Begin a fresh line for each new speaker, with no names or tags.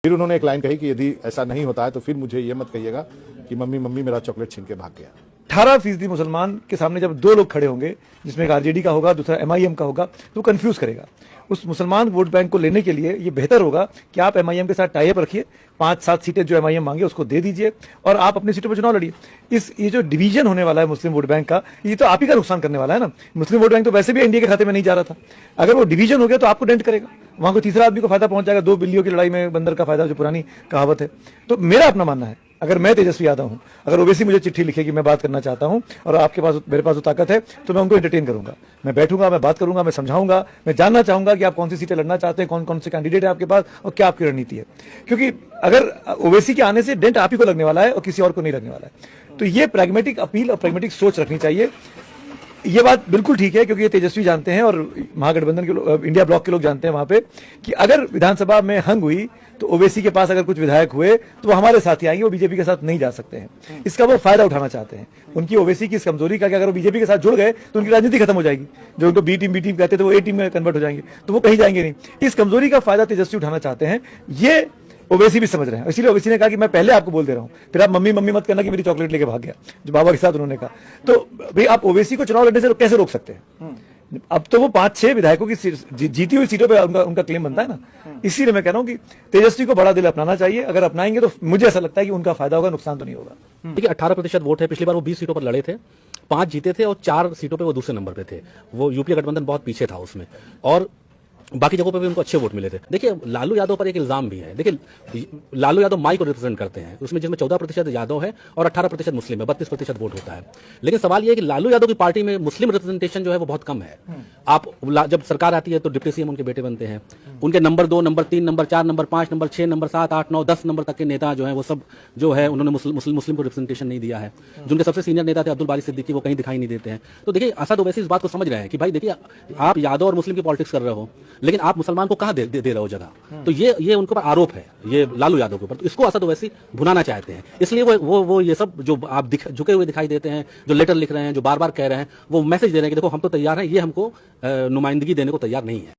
फिर उन्होंने एक लाइन कही कि यदि ऐसा नहीं होता है तो फिर मुझे ये मत कहिएगा कि मम्मी मम्मी मेरा चॉकलेट छीन के भाग गया।
18% मुसलमान के सामने जब दो लोग खड़े होंगे, जिसमें एक आरजेडी का होगा, दूसरा एमआईएम का होगा, तो कंफ्यूज करेगा। उस मुसलमान वोट बैंक को लेने के लिए ये बेहतर होगा कि आप एमआईएम के साथ टाई अप रखिए, 5-7 सीटें जो एमआईएम मांगे उसको दे दीजिए और आप अपनी सीटों पर चुनाव लड़िए। ये जो डिवीजन होने वाला है मुस्लिम वोट बैंक का, ये तो आप ही का नुकसान करने वाला है ना। मुस्लिम वोट बैंक तो वैसे भी एनडीए के खाते में नहीं जा रहा था, अगर वो डिवीजन हो गया तो आपको डेंट करेगा, वहां को तीसरा आदमी को फायदा पहुंच जाएगा। 2 बिल्लियों की लड़ाई में बंदर का फायदा, जो पुरानी कहावत है। तो मेरा अपना मानना है, अगर मैं तेजस्वी यादव हूं, अगर ओवैसी मुझे चिट्ठी लिखेगी मैं बात करना चाहता हूं और आपके पास मेरे पास वो ताकत है, तो मैं उनको एंटरटेन करूंगा, मैं बैठूंगा, मैं बात करूंगा, मैं समझाऊंगा, मैं जानना चाहूंगा कि आप कौन सी सीटें लड़ना चाहते हैं, कौन कौन से कैंडिडेट है आपके पास और क्या आपकी रणनीति है। क्योंकि अगर ओवैसी के आने से डेंट आप ही को लगने वाला है और किसी और को नहीं लगने वाला है। तो ये प्रैग्मेटिक अपील और प्रैग्मेटिक सोच रखनी चाहिए। ये बात बिल्कुल ठीक है, क्योंकि ये तेजस्वी जानते हैं और महागठबंधन के लोग, इंडिया ब्लॉक के लोग जानते हैं वहां पे कि अगर विधानसभा में हंग हुई तो ओवैसी के पास अगर कुछ विधायक हुए तो वो हमारे साथ ही आएंगे, वो बीजेपी के साथ नहीं जा सकते हैं। इसका वो फायदा उठाना चाहते हैं, उनकी ओवैसी की इस कमजोरी का कि अगर वो बीजेपी के साथ जुड़ गए तो उनकी राजनीति खत्म हो जाएगी। जो उनको बी टीम कहते थे वो ए टीम में कन्वर्ट हो जाएंगे, तो वो कहीं जाएंगे नहीं। इस कमजोरी का फायदा तेजस्वी उठाना चाहते हैं, ये ओवैसी भी समझ रहे हैं। इसीलिए ओवैसी ने कहा कि मैं पहले आपको बोल दे रहा हूं, फिर आप मम्मी मम्मी मत करना कि मेरी चॉकलेट लेके भाग गया, जो बाबा के साथ उन्होंने कहा। तो भाई आप ओवैसी को चुनाव लड़ने से कैसे रोक सकते हैं? अब तो वो 5-6 विधायकों की जीती हुई सीटों पे उनका क्लेम बनता है ना। इसीलिए मैं कह रहा हूं कि तेजस्वी को बड़ा दिल अपनाना चाहिए। अगर अपनाएंगे तो मुझे ऐसा लगता है कि उनका फायदा होगा, नुकसान तो नहीं होगा।
देखिए 18% वोट है, पिछली बार वो 20 सीटों पर लड़े थे, 5 जीते थे और 4 सीटों पे वो दूसरे नंबर पे थे। वो यूपीए गठबंधन बहुत पीछे था उसमें, और बाकी जगहों पर भी उनको अच्छे वोट मिले थे। देखिए लालू यादव पर एक इल्जाम भी है। देखिए लालू यादव माई को रिप्रेजेंट करते हैं, उसमें जिसमें 14% यादव है और 18% मुस्लिम है, 32% वोट होता है। लेकिन सवाल यह है कि लालू यादव की पार्टी में मुस्लिम रिप्रेजेंटेशन जो है वो बहुत कम है। आप जब सरकार आती है तो डिप्टी सीएम उनके बेटे बनते हैं, उनके number 2, number 3, number 4, number 5, number 6, number 7, 8, 9, 10 number तक के नेता जो है वो सब जो है उन्होंने मुस्लिम को रिप्रेजेंटेशन नहीं दिया है। जो उनके सबसे सीनियर नेता थे अब्दुल बारी सिद्दीकी, वो कहीं दिखाई नहीं देते हैं। तो देखिए असद ओवैसी इस बात को समझ रहे हैं कि भाई देखिए आप यादव और मुस्लिम की पॉलिटिक्स कर रहे हो, लेकिन आप मुसलमान को कहां दे रहे हो जगह। तो ये उनके ऊपर आरोप है, ये लालू यादव के ऊपर। तो इसको असद ओवैसी भुनाना चाहते हैं, इसलिए वो ये सब जो आप झुके हुए दिखाई देते हैं, जो लेटर लिख रहे हैं, जो बार बार कह रहे हैं, वो मैसेज दे रहे हैं कि देखो हम तो तैयार हैं, ये हमको नुमाइंदगी देने को तैयार नहीं है।